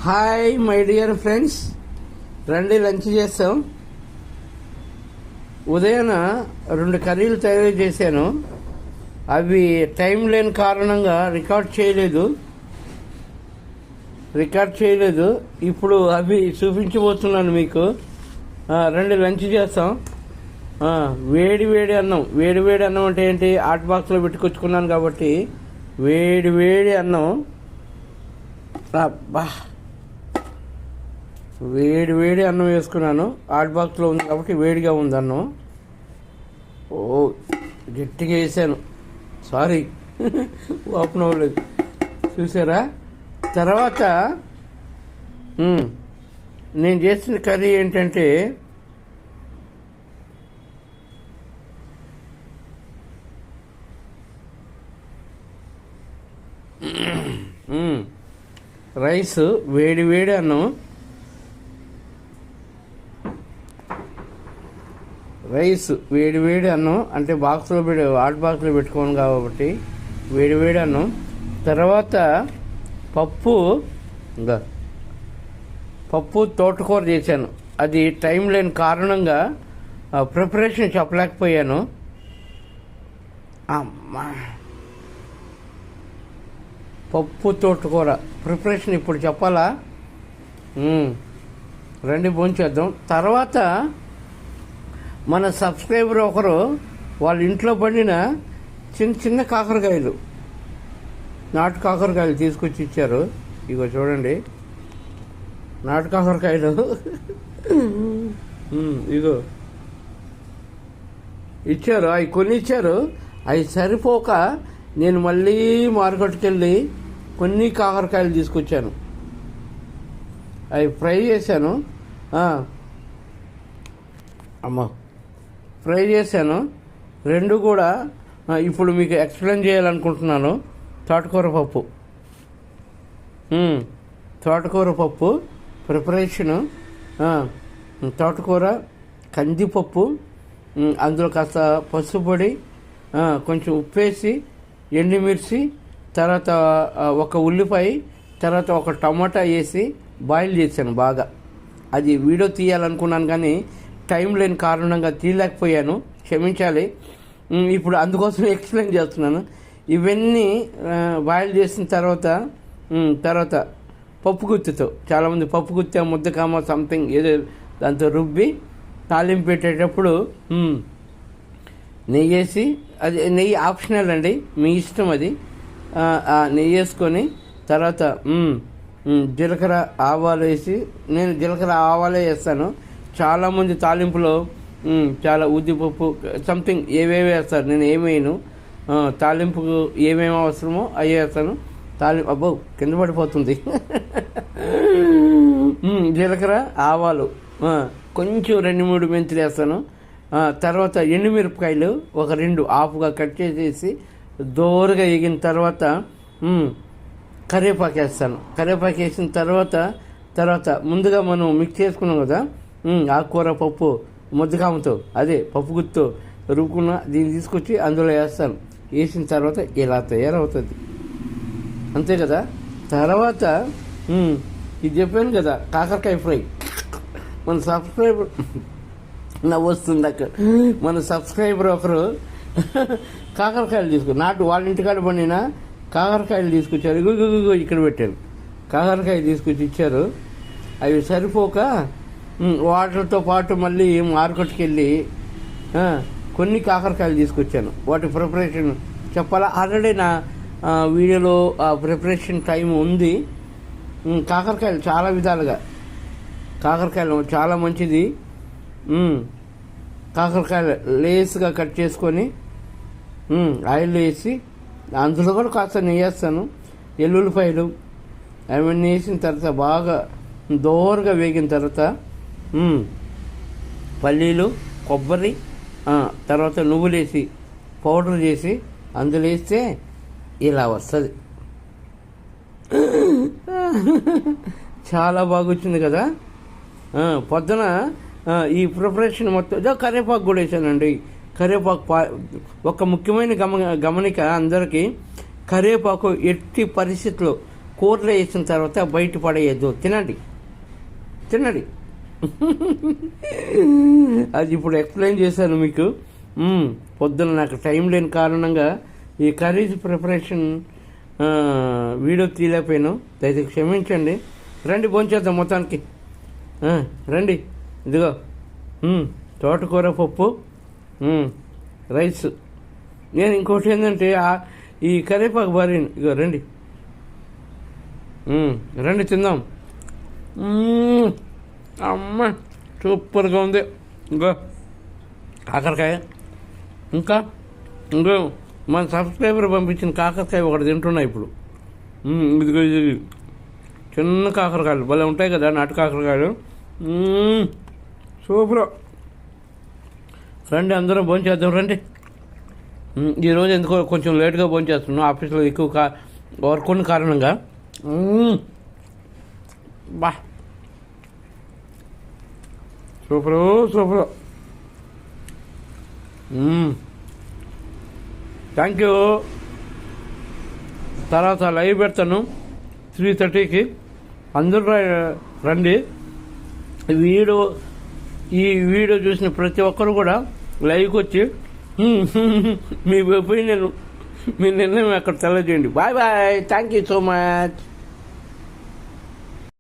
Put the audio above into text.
Hi my dear friends, రండి lunch చేస్తాం. ఉదయాన 2 కర్రీలు తయారు చేశాను. అవి టైం లేని కారణంగా రికార్డ్ చేయలేదు. ఇప్పుడు అవి చూపించబోతున్నాను మీకు. రండి లంచ్ చేస్తాం. వేడి అన్నం అంటే ఏంటి, హాట్ బాక్స్లో పెట్టుకొచ్చుకున్నాను కాబట్టి వేడి అన్నం. అబ్బా, వేడి అన్నం వేసుకున్నాను. హాట్ బాక్స్లో ఉంది కాబట్టి వేడిగా ఉంది అన్నం. ఓ గట్టిగా వేసాను, సారీ ఓపెన్ అవ్వలేదు, చూసారా. తర్వాత నేను చేసిన కర్రీ ఏంటంటే రైస్, వేడి అన్నం. రైస్ వేడి అన్నం అంటే బాక్స్లో హాట్ బాక్స్లో పెట్టుకోను కాబట్టి వేడి అన్నం. తర్వాత పప్పు తోటకూర చేశాను. అది టైం లేని కారణంగా ప్రిపరేషన్ చెప్పలేకపోయాను. అమ్మా, పప్పు తోటకూర ప్రిపరేషన్ ఇప్పుడు చెప్పాలా? రండి భోంచేద్దాం. తర్వాత మన సబ్స్క్రైబర్ ఒకరు వాళ్ళ ఇంట్లో పండిన చిన్న కాకరకాయలు, నాటు కాకరకాయలు తీసుకొచ్చి ఇచ్చారు. ఇగో చూడండి, నాటు కాకరకాయలు ఇగో ఇచ్చారు. అవి కొన్ని ఇచ్చారు. అవి సరిపోక నేను మళ్ళీ మార్కెట్కి వెళ్ళి కొన్ని కాకరకాయలు తీసుకొచ్చాను. అవి ఫ్రై చేశాను. ఫ్రై చేశాను. 2 కూడా ఇప్పుడు మీకు ఎక్స్ప్లెయిన్ చేయాలనుకుంటున్నాను. తోటకూర పప్పు ప్రిపరేషను. తోటకూర, కందిపప్పు, అందులో కాస్త పసుపు పొడి, కొంచెం ఉప్పేసి, ఎండుమిర్చి, తర్వాత ఒక ఉల్లిపాయ, తర్వాత ఒక టమాటా వేసి బాయిల్ చేశాను బాగా. అది వీడియో తీయాలనుకున్నాను కానీ టైం లేని కారణంగా తీయలేకపోయాను, క్షమించాలి. ఇప్పుడు అందుకోసం ఎక్స్ప్లెయిన్ చేస్తున్నాను. ఇవన్నీ బాయిల్ చేసిన తర్వాత పప్పు గుత్తితో, చాలామంది పప్పు గుత్తి, ముద్దకామ సంథింగ్ ఏదో దాంతో రుబ్బి తాలింపు పెట్టేటప్పుడు నెయ్యి వేసి, అది నెయ్యి ఆప్షనల్ అండి, మీ ఇష్టం అది. నెయ్యి వేసుకొని తర్వాత జీలకర్ర ఆవాలు వేసి, నేను జీలకర్ర ఆవాలే వేస్తాను. చాలామంది తాలింపులో చాలా ఉద్దిపప్పు సంథింగ్ ఏవేవి వేస్తారు, నేను ఏమేయను. తాలింపుకు ఏమేమి అవసరమో అవి వేస్తాను. అబ్బో కింద పడిపోతుంది. జీలకర్ర, ఆవాలు, కొంచెం 2-3 మెంతులు వేస్తాను. తర్వాత ఎండుమిరపకాయలు ఒక 2 ఆఫ్గా కట్ చేసేసి దోరగా వేగిన తర్వాత కరివేపాకు వేస్తాను. కరివేపాకు వేసిన తర్వాత ముందుగా మనం మిక్స్ చేసుకున్నాం కదా ఆకుకూర, పప్పు, ముద్దకామతో, అదే పప్పు గుత్తో రుబ్బుకున్న దీన్ని తీసుకొచ్చి అందులో వేస్తాను. వేసిన తర్వాత ఇలా తయారవుతుంది, అంతే కదా. తర్వాత ఇది చెప్పాను కదా, కాకరకాయ ఫ్రై. మన సబ్స్క్రైబర్ వస్తుంది అక్కడ, మన సబ్స్క్రైబర్ ఒకరు కాకరకాయలు నాటు వాళ్ళ ఇంటికాడ పండిన కాకరకాయలు తీసుకొచ్చారు. ఇక్కడ పెట్టాను. కాకరకాయ తీసుకొచ్చి ఇచ్చారు. అవి సరిపోక వాటితో పాటు మళ్ళీ మార్కెట్కి వెళ్ళి కొన్ని కాకరకాయలు తీసుకొచ్చాను. వాటి ప్రిపరేషన్ చెప్పాలా, ఆల్రెడీ నా వీడియోలో ప్రిపరేషన్ టైం ఉంది. కాకరకాయలు చాలా విధాలుగా, కాకరకాయలు చాలా మంచిది. కాకరకాయలు లేస్గా కట్ చేసుకొని ఆయిల్ వేసి, అందులో కూడా కాస్త నెయ్యి వేస్తాను. ఎల్లుల్లిపాయలు అవన్నీ వేసిన తర్వాత బాగా దోరగా వేగిన తర్వాత పల్లీలు, కొబ్బరి, తర్వాత నువ్వులు వేసి పౌడర్ చేసి అందులో వేస్తే ఇలా వస్తుంది. చాలా బాగా వచ్చింది కదా. పొద్దున ఈ ప్రిపరేషన్ మొత్తం కరివేపాకు కూడా వేసానండి. కరివేపాకు ఒక ముఖ్యమైన గమనిక అందరికీ, కరివేపాకు ఎట్టి పరిస్థితుల్లో కూరలో వేసిన తర్వాత బయట పడేయద్దు, తినండి తినండి. అది ఇప్పుడు ఎక్స్ప్లెయిన్ చేశాను మీకు. పొద్దున్న నాకు టైం లేని కారణంగా ఈ కర్రీస్ ప్రిపరేషన్ వీడియో తీయలేకపోయాను, దయచేసి క్షమించండి. రండి భోంచేద్దాం మొత్తానికి. రండి, ఇదిగో తోటకూర పప్పు, రైస్. నేను ఇంకోటి ఏంటంటే ఈ కరివేపాకు భారీని, ఇగో రండి రండి తిందాం. అమ్మ సూపర్గా ఉంది. ఇంకో కాకరకాయ, ఇంకా ఇంకో మన సబ్స్క్రైబర్ పంపించిన కాకరకాయ ఒకటి తింటున్నా ఇప్పుడు. ఇదిగో ఇది చిన్న కాకరకాయలు భలే ఉంటాయి కదా, నాటు కాకరకాయలు. సూపర్. రండి అందరం భోంచేద్దాం రండి. ఈరోజు ఎందుకో కొంచెం లేట్గా భోంచేస్తున్నాం, ఆఫీస్లో ఎక్కువ వర్క్ ఉన్న కారణంగా. బా సూపరు సూపరు. Thank you. తర్వాత లైవ్ పెడతాను 3:30కి. అందరూ రండి. ఈ వీడియో చూసిన ప్రతి ఒక్కరు కూడా లైవ్కి వచ్చి మీ ఒపీనియన్, మీ నిర్ణయం అక్కడ తెలియజేయండి. Bye bye. Thank you so much.